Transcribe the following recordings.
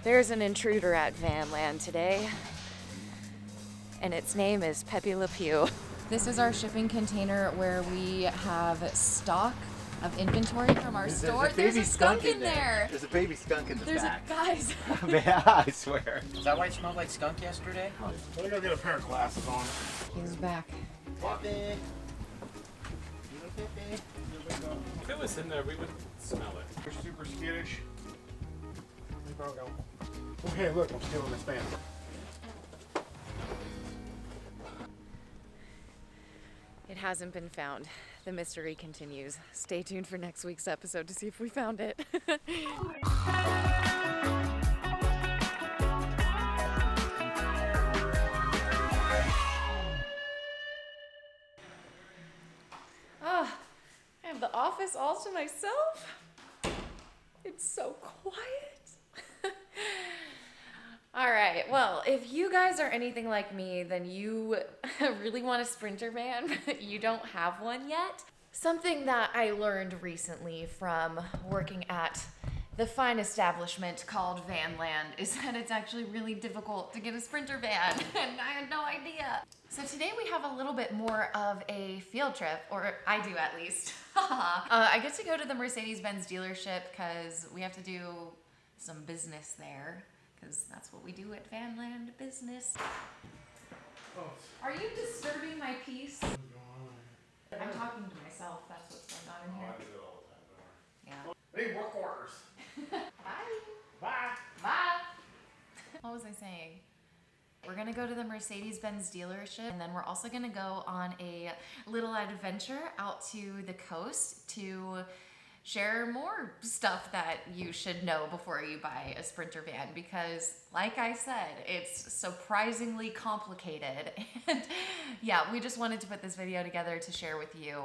There's an intruder at Vanland today, and its name is Pepe Le Pew. This is our shipping container where we have stock of inventory from our store. There's a skunk in there. There's a baby skunk in the back. Guys. Yeah, I swear. Is that why it smelled like skunk yesterday? I gotta get a pair of glasses on. He's back. Pepe. If it was in there, we would smell it. You're super skittish. Oh, hey, look, I'm stealing this fan. It hasn't been found. The mystery continues. Stay tuned for next week's episode to see if we found it. Ah, I have the office all to myself. It's so quiet. All right, well, if you guys are anything like me, then you really want a Sprinter van, but you don't have one yet. Something that I learned recently from working at the fine establishment called Vanland is that it's actually really difficult to get a Sprinter van, and I had no idea. So today we have a little bit more of a field trip, or I do at least. I get to go to the Mercedes-Benz dealership because we have to do some business there, because that's what we do at Vanland business. Are you disturbing my peace? I'm talking to myself, that's what's going on in here. I do it all the time, Yeah. I need work orders. Bye. Bye. Bye. What was I saying? We're gonna go to the Mercedes-Benz dealership, and then we're also gonna go on a little adventure out to the coast to share more stuff that you should know before you buy a Sprinter van, because like I said, it's surprisingly complicated. And yeah, we just wanted to put this video together to share with you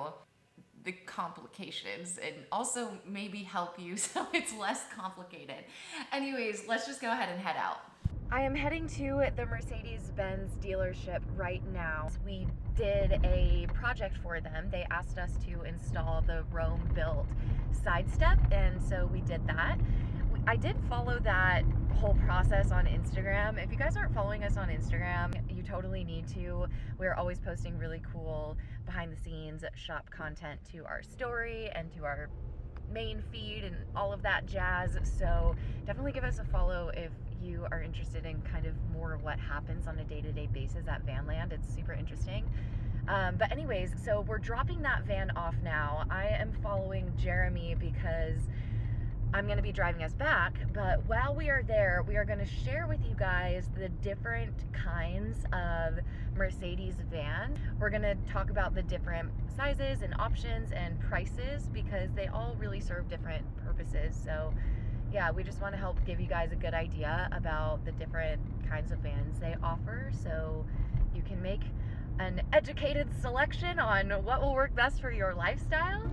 the complications and also maybe help you so it's less complicated. Anyways, let's just go ahead and head out. I am heading to the Mercedes-Benz dealership right now. We did a project for them. They asked us to install the Rome-built side step, and so we did that. I did follow that whole process on Instagram. If you guys aren't following us on Instagram, you totally need to. We're always posting really cool behind-the-scenes shop content to our story and to our main feed and all of that jazz, so definitely give us a follow if you are interested in kind of more of what happens on a day-to-day basis at Vanland. It's super interesting. But anyways, so we're dropping that van off now. I am following Jeremy because I'm going to be driving us back, but while we are there, we are going to share with you guys the different kinds of Mercedes van. We're going to talk about the different sizes and options and prices because they all really serve different purposes. So yeah, we just want to help give you guys a good idea about the different kinds of vans they offer so you can make an educated selection on what will work best for your lifestyle.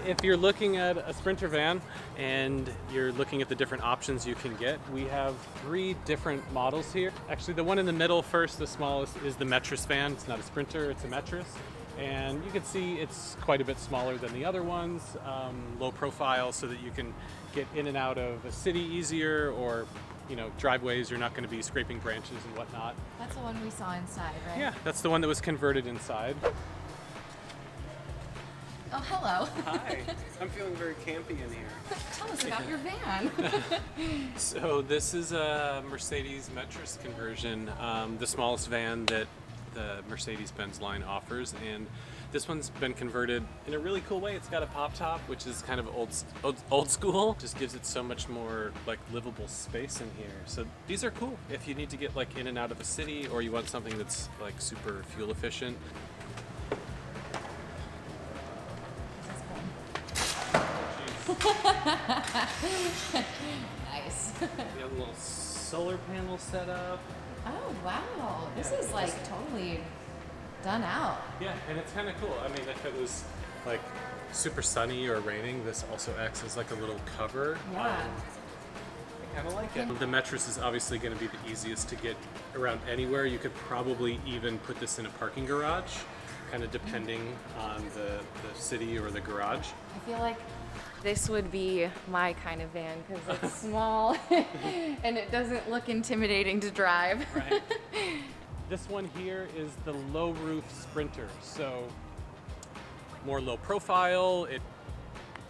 If you're looking at a Sprinter van and you're looking at the different options you can get, we have 3 different models here. Actually, the one in the middle first, the smallest, is the Metris van. It's not a Sprinter, it's a Metris. And you can see it's quite a bit smaller than the other ones, low profile so that you can get in and out of a city easier, or driveways, you're not going to be scraping branches and whatnot. That's the one we saw inside, right? Yeah, that's the one that was converted inside. Oh, hello. Hi, I'm feeling very campy in here. Tell us about your van. So this is a Mercedes Metris conversion, the smallest van that the Mercedes-Benz line offers, and this one's been converted in a really cool way. It's got a pop top, which is kind of old school. Just gives it so much more like livable space in here. So these are cool if you need to get like in and out of a city, or you want something that's like super fuel efficient. Nice. We have a little solar panel set up. Oh, wow. This is like totally done out. Yeah, and it's kind of cool. I mean, if it was like super sunny or raining, this also acts as like a little cover. Yeah. I kind of like it. The Metris is obviously going to be the easiest to get around anywhere. You could probably even put this in a parking garage. kind of depending on the city or the garage. I feel like this would be my kind of van because it's small and it doesn't look intimidating to drive. Right. This one here is the low roof Sprinter. So more low profile. It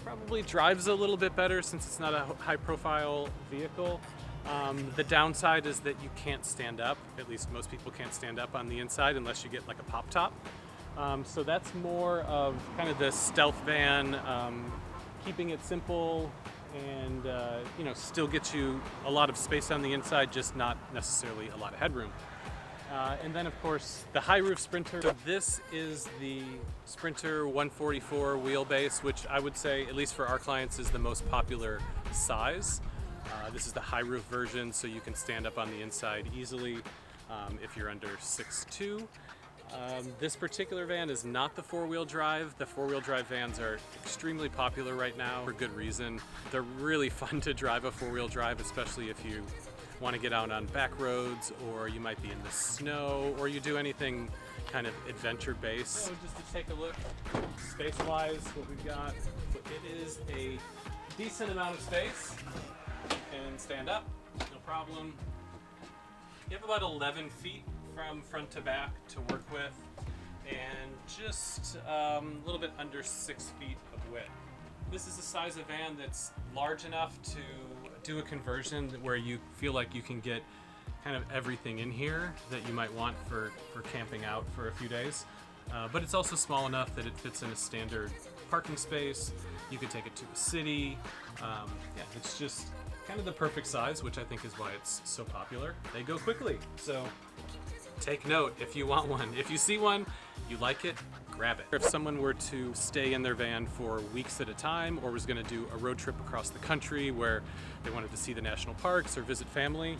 probably drives a little bit better since it's not a high profile vehicle. The downside is that you can't stand up. At least most people can't stand up on the inside unless you get like a pop top. So that's more of kind of the stealth van, keeping it simple and still get you a lot of space on the inside, just not necessarily a lot of headroom. And then of course the high roof Sprinter. So this is the Sprinter 144 wheelbase, which I would say, at least for our clients, is the most popular size. This is the high roof version, so you can stand up on the inside easily if you're under 6'2". This particular van is not the four-wheel drive. The four-wheel drive vans are extremely popular right now for good reason. They're really fun to drive a four-wheel drive, especially if you want to get out on back roads, or you might be in the snow, or you do anything kind of adventure-based. So just to take a look, space-wise, what we've got, so it is a decent amount of space. And stand up, no problem. You have about 11 feet from front to back to work with, and just a little bit under 6 feet of width. This is a size of van that's large enough to do a conversion where you feel like you can get kind of everything in here that you might want for camping out for a few days. But it's also small enough that it fits in a standard parking space. You could take it to a city. It's just kind of the perfect size, which I think is why it's so popular. They go quickly, so take note if you want one. If you see one, you like it, grab it. If someone were to stay in their van for weeks at a time, or was going to do a road trip across the country where they wanted to see the national parks or visit family,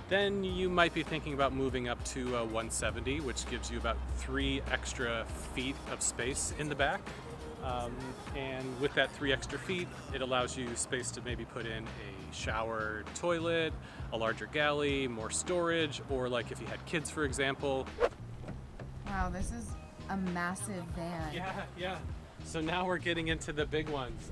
then you might be thinking about moving up to a 170, which gives you about 3 extra feet of space in the back. And with that 3 extra feet, it allows you space to maybe put in a shower, toilet, a larger galley, more storage, or like if you had kids, for example. Wow, this is a massive van. Yeah. So now we're getting into the big ones.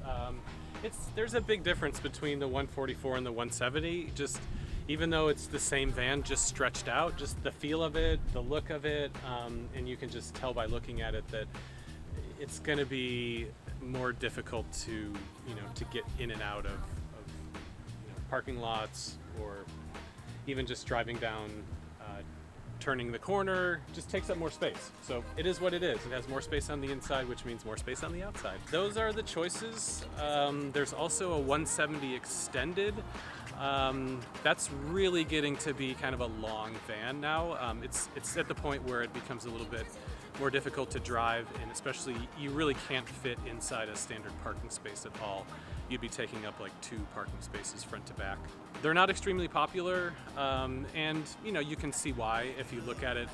There's a big difference between the 144 and the 170. Just even though it's the same van, just stretched out, just the feel of it, the look of it, and you can just tell by looking at it that it's going to be more difficult to get in and out of parking lots, or even just driving down, turning the corner, just takes up more space. So it is what it is. It has more space on the inside, which means more space on the outside. Those are the choices. There's also a 170 extended. That's really getting to be kind of a long van now. It's at the point where it becomes a little bit more difficult to drive, and especially you really can't fit inside a standard parking space at all. You'd be taking up like 2 parking spaces front to back. They're not extremely popular, and you can see why if you look at it.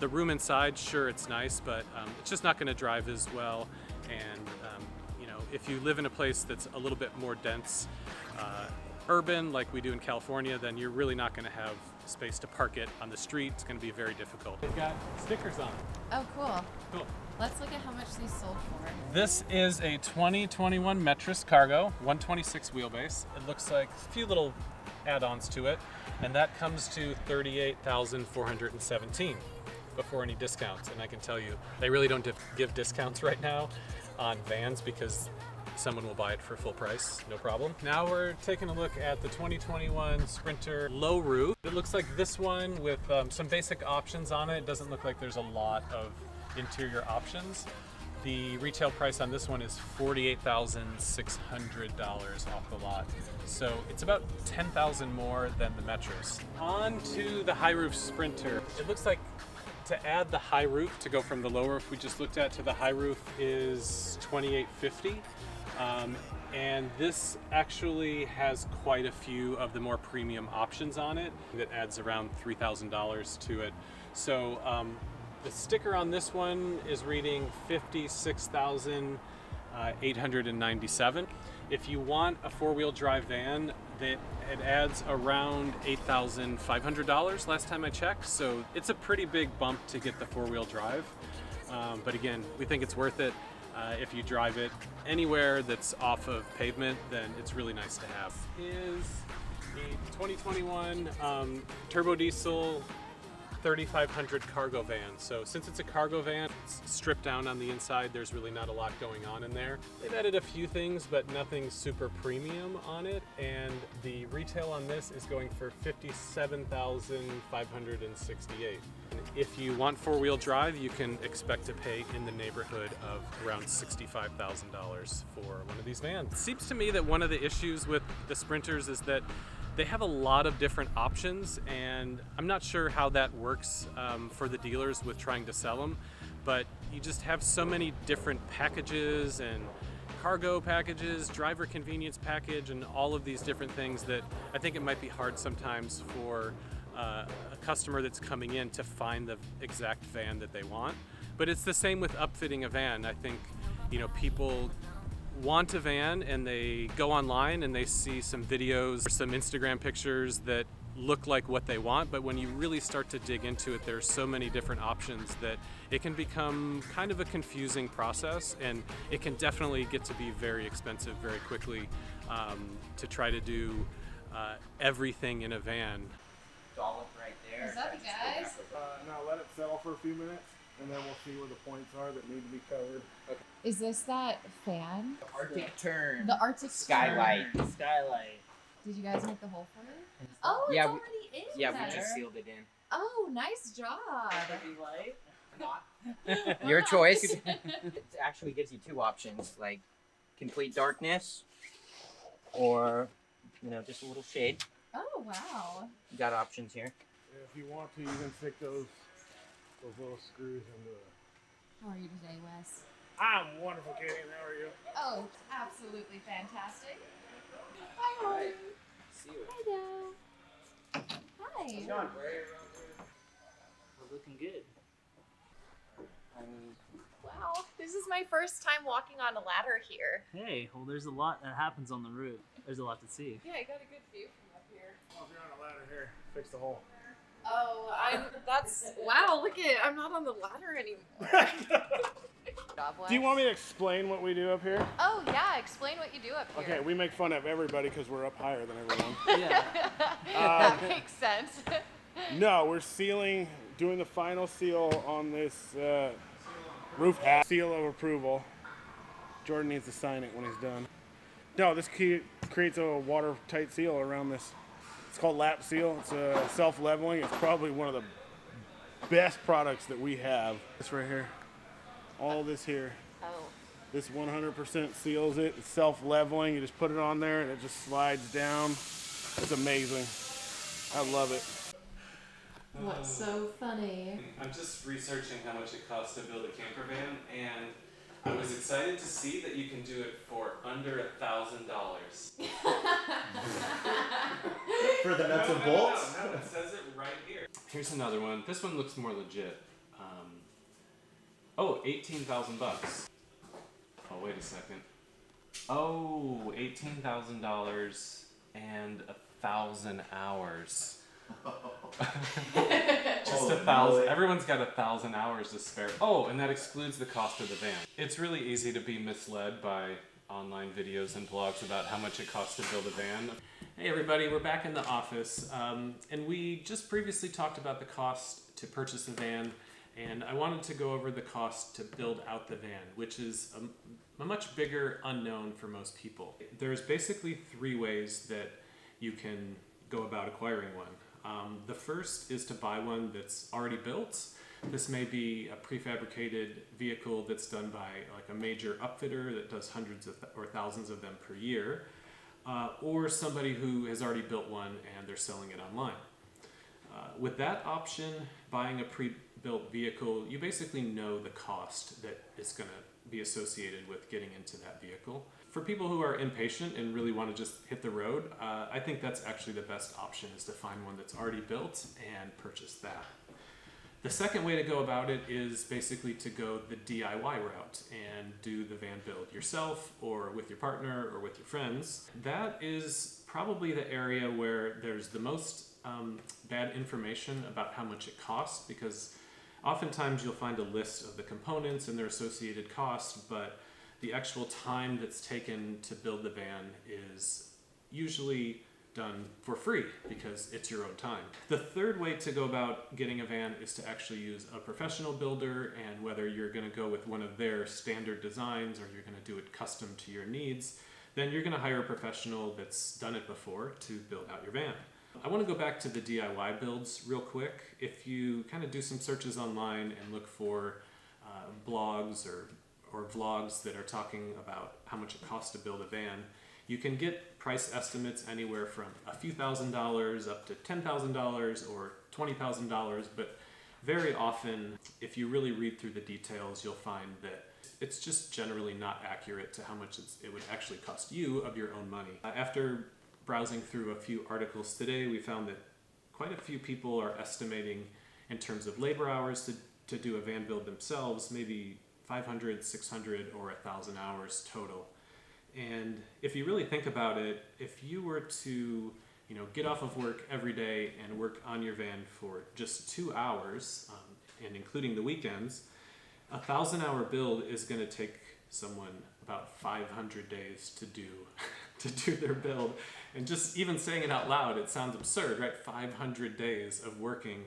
The room inside, sure, it's nice, but it's just not going to drive as well. And if you live in a place that's a little bit more dense, urban, like we do in California, then you're really not going to have space to park it on the street. It's going to be very difficult. They've got stickers on it. Oh, cool. Cool. Let's look at how much these sold for. This is a 2021 Metris Cargo, 126 wheelbase. It looks like a few little add-ons to it, and that comes to $38,417 before any discounts. And I can tell you, they really don't give discounts right now on vans because someone will buy it for full price, no problem. Now we're taking a look at the 2021 Sprinter low roof. It looks like this one with some basic options on it. It doesn't look like there's a lot of interior options. The retail price on this one is $48,600 off the lot. So it's about $10,000 more than the Metris. On to the high roof Sprinter. It looks like to add the high roof, to go from the low roof we just looked at to the high roof, is $2,850. And this actually has quite a few of the more premium options on it. That adds around $3,000 to it. So the sticker on this one is reading $56,897. If you want a 4-wheel drive van, it adds around $8,500 last time I checked. So it's a pretty big bump to get the 4-wheel drive. But again, we think it's worth it. If you drive it anywhere that's off of pavement, then it's really nice to have. Is a 2021 turbo diesel 3500 cargo van. So since it's a cargo van, it's stripped down on the inside. There's really not a lot going on in there. They've added a few things, but nothing super premium on it. And the retail on this is going for $57,568. If you want four-wheel drive, you can expect to pay in the neighborhood of around $65,000 for one of these vans. It seems to me that one of the issues with the Sprinters is that they have a lot of different options, and I'm not sure how that works for the dealers with trying to sell them, but you just have so many different packages and cargo packages, driver convenience package, and all of these different things that I think it might be hard sometimes for a customer that's coming in to find the exact van that they want. But it's the same with upfitting a van. I think, people want a van and they go online and they see some videos or some Instagram pictures that look like what they want, but when you really start to dig into it, there's so many different options that it can become kind of a confusing process, and it can definitely get to be very expensive very quickly to try to do everything in a van. Dollop right there. What's up, you guys? Now let it settle for a few minutes, and then we'll see where the points are that need to be covered. Is this that fan? Arctic Turn. The Arctic Skylight. Skylight. Did you guys make the hole for it? Oh, it's Yeah, already in Yeah, there. we just sealed it in. Oh, nice job. Light. Your choice. It actually gives you two options, like complete darkness or, just a little shade. Oh, wow. You got options here. If you want to, you can stick those little screws into it. How are you today, Wes? I'm wonderful, Katie. How are you? Oh, absolutely fantastic. Hi, Holly. See you. Hi, Dad. Hi. We're looking good. Wow, this is my first time walking on a ladder here. Hey, well, there's a lot that happens on the route. There's a lot to see. Yeah, I got a good view from up here. Oh, if you're on a ladder here, fix the hole. Oh, wow, look at I'm not on the ladder anymore. Job, Wes. Do you want me to explain what we do up here? Oh, yeah, explain what you do up here. Okay, we make fun of everybody because we're up higher than everyone. Yeah. That makes sense. No, we're doing the final seal on this roof hat. Seal of approval. Jordan needs to sign it when he's done. No, this creates a watertight seal around this. It's called lap seal. It's self-leveling. It's probably one of the best products that we have. This right here. All this here. Oh. This 100% seals it. It's self-leveling. You just put it on there and it just slides down. It's amazing. I love it. What's so funny? I'm just researching how much it costs to build a camper van, and I was excited to see that you can do it for under $1,000. For the nuts and bolts? No, it says it right here. Here's another one. This one looks more legit. $18,000. Oh, wait a second. Oh, $18,000 and 1,000 hours. Just 1,000. Everyone's got 1,000 hours to spare. Oh, and that excludes the cost of the van. It's really easy to be misled by online videos and blogs about how much it costs to build a van. Hey everybody, we're back in the office, and we just previously talked about the cost to purchase a van, and I wanted to go over the cost to build out the van, which is a much bigger unknown for most people. There's basically three ways that you can go about acquiring one. The first is to buy one that's already built. This may be a prefabricated vehicle that's done by like a major upfitter that does hundreds or thousands of them per year, or somebody who has already built one and they're selling it online. With that option, buying a pre-built vehicle, you basically know the cost that is going to be associated with getting into that vehicle. For people who are impatient and really want to just hit the road, I think that's actually the best option, is to find one that's already built and purchase that. The second way to go about it is basically to go the DIY route and do the van build yourself or with your partner or with your friends. That is probably the area where there's the most bad information about how much it costs, because Oftentimes you'll find a list of the components and their associated costs, but the actual time that's taken to build the van is usually done for free because it's your own time. The third way to go about getting a van is to actually use a professional builder, and whether you're going to go with one of their standard designs or you're going to do it custom to your needs, then you're going to hire a professional that's done it before to build out your van. I want to go back to the DIY builds real quick. If you kind of do some searches online and look for blogs or vlogs that are talking about how much it costs to build a van, you can get price estimates anywhere from a few $1,000s up to $10,000 or $20,000, but very often, if you really read through the details, you'll find that it's just generally not accurate to how much it would actually cost you of your own money. After browsing through a few articles today, we found that quite a few people are estimating in terms of labor hours to do a van build themselves, maybe 500, 600, or 1,000 hours total. And if you really think about it, if you were to get off of work every day and work on your van for just 2 hours, and including the weekends, a 1,000-hour build is going to take someone about 500 days to do their build. And just even saying it out loud, it sounds absurd, right? 500 days of working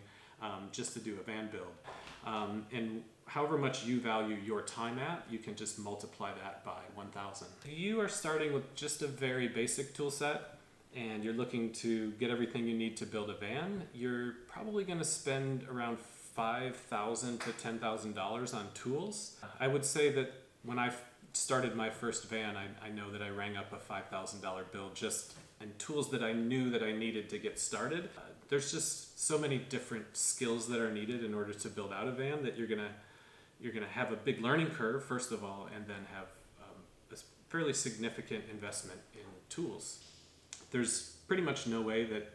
just to do a van build. And however much you value your time at, you can just multiply that by 1,000. You are starting with just a very basic tool set, and you're looking to get everything you need to build a van. You're probably going to spend around $5,000 to $10,000 on tools. I would say that when I started my first van, I know that I rang up a $5,000 build just in tools that I knew that I needed to get started. There's just so many different skills that are needed in order to build out a van that you're gonna have a big learning curve, first of all, and then have a fairly significant investment in tools. There's pretty much no way that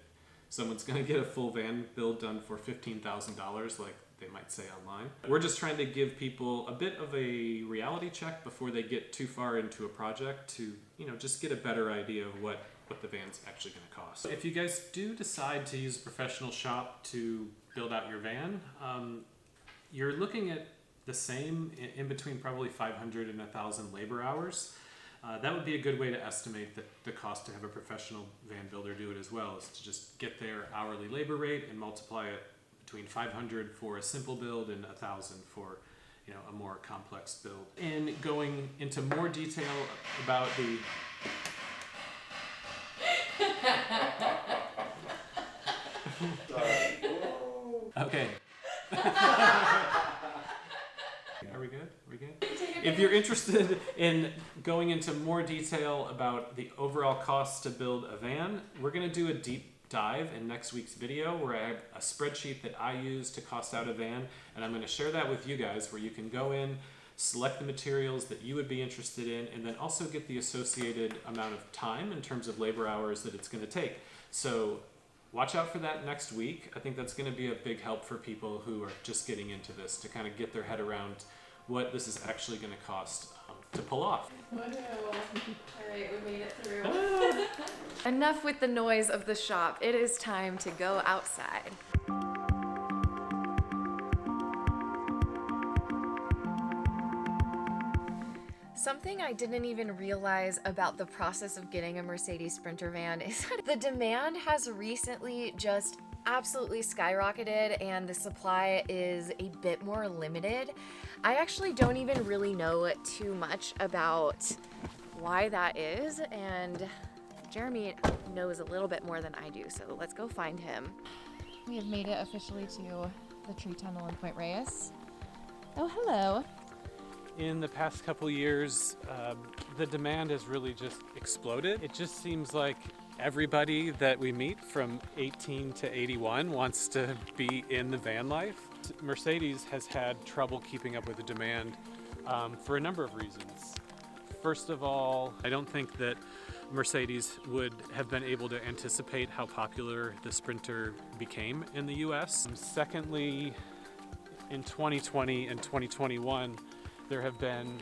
someone's going to get a full van build done for $15,000 like they might say online. We're just trying to give people a bit of a reality check before they get too far into a project to, just get a better idea of what the van's actually going to cost. If you guys do decide to use a professional shop to build out your van, you're looking at the same in between probably 500 and 1,000 labor hours. That would be a good way to estimate the cost to have a professional van builder do it as well, is to just get their hourly labor rate and multiply it between 500 for a simple build and 1,000 for a more complex build. And going into more detail about the okay. Are we good? If you're interested in going into more detail about the overall cost to build a van, we're going to do a deep dive in next week's video where I have a spreadsheet that I use to cost out a van, and I'm going to share that with you guys where you can go in, select the materials that you would be interested in, and then also get the associated amount of time in terms of labor hours that it's going to take. So watch out for that next week. I think that's going to be a big help for people who are just getting into this to kind of get their head around what this is actually going to cost to pull off. All right, we made it through. Enough with the noise of the shop. It is time to go outside. Something I didn't even realize about the process of getting a Mercedes Sprinter van is that the demand has recently just absolutely skyrocketed and the supply is a bit more limited. I actually don't even really know too much about why that is, and Jeremy knows a little bit more than I do, so let's go find him. We have made it officially to the tree tunnel in Point Reyes. Oh, hello. In the past couple years, the demand has really just exploded. It just seems like everybody that we meet from 18 to 81 wants to be in the van life. Mercedes has had trouble keeping up with the demand for a number of reasons. First of all, I don't think that Mercedes would have been able to anticipate how popular the Sprinter became in the US. Secondly, in 2020 and 2021, there have been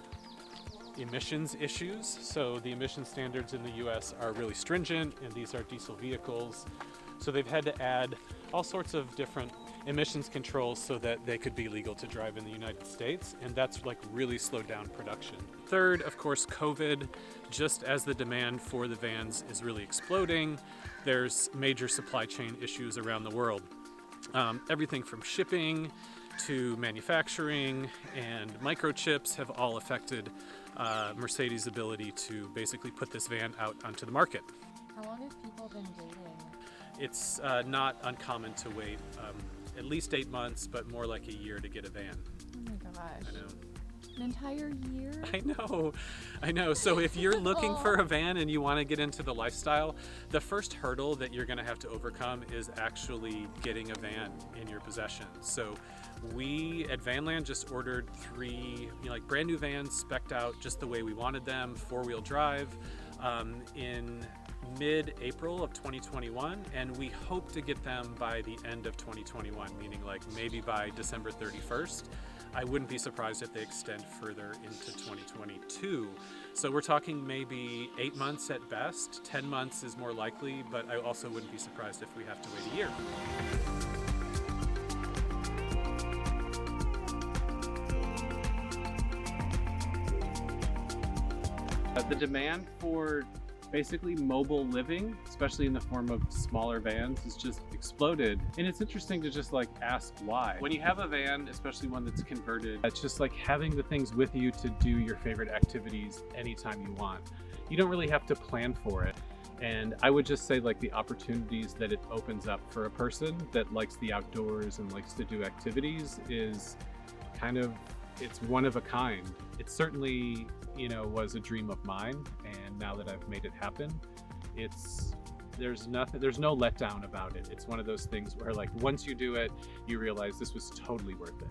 emissions issues. So the emission standards in the US are really stringent, and these are diesel vehicles. So they've had to add all sorts of different emissions controls so that they could be legal to drive in the United States, and that's like really slowed down production. Third, of course, COVID. Just as the demand for the vans is really exploding, there's major supply chain issues around the world. Everything from shipping to manufacturing and microchips have all affected Mercedes' ability to basically put this van out onto the market. How long have people been waiting? It's not uncommon to wait at least 8 months, but more like a year to get a van. Oh my gosh. I know. An entire year? I know. So if you're looking for a van and you want to get into the lifestyle, the first hurdle that you're going to have to overcome is actually getting a van in your possession. So we at Vanland just ordered 3 like brand new vans spec'd out just the way we wanted them, 4-wheel drive, in mid-April of 2021, and we hope to get them by the end of 2021, meaning like maybe by December 31st. I wouldn't be surprised if they extend further into 2022. So we're talking maybe 8 months at best. 10 months is more likely, but I also wouldn't be surprised if we have to wait a year. The demand for basically mobile living, especially in the form of smaller vans, has just exploded. And it's interesting to just like ask why. When you have a van, especially one that's converted, it's just like having the things with you to do your favorite activities anytime you want. You don't really have to plan for it. And I would just say like the opportunities that it opens up for a person that likes the outdoors and likes to do activities is kind of, it's one of a kind. It certainly, was a dream of mine, and now that I've made it happen, there's no letdown about it. It's one of those things where like once you do it, you realize this was totally worth it.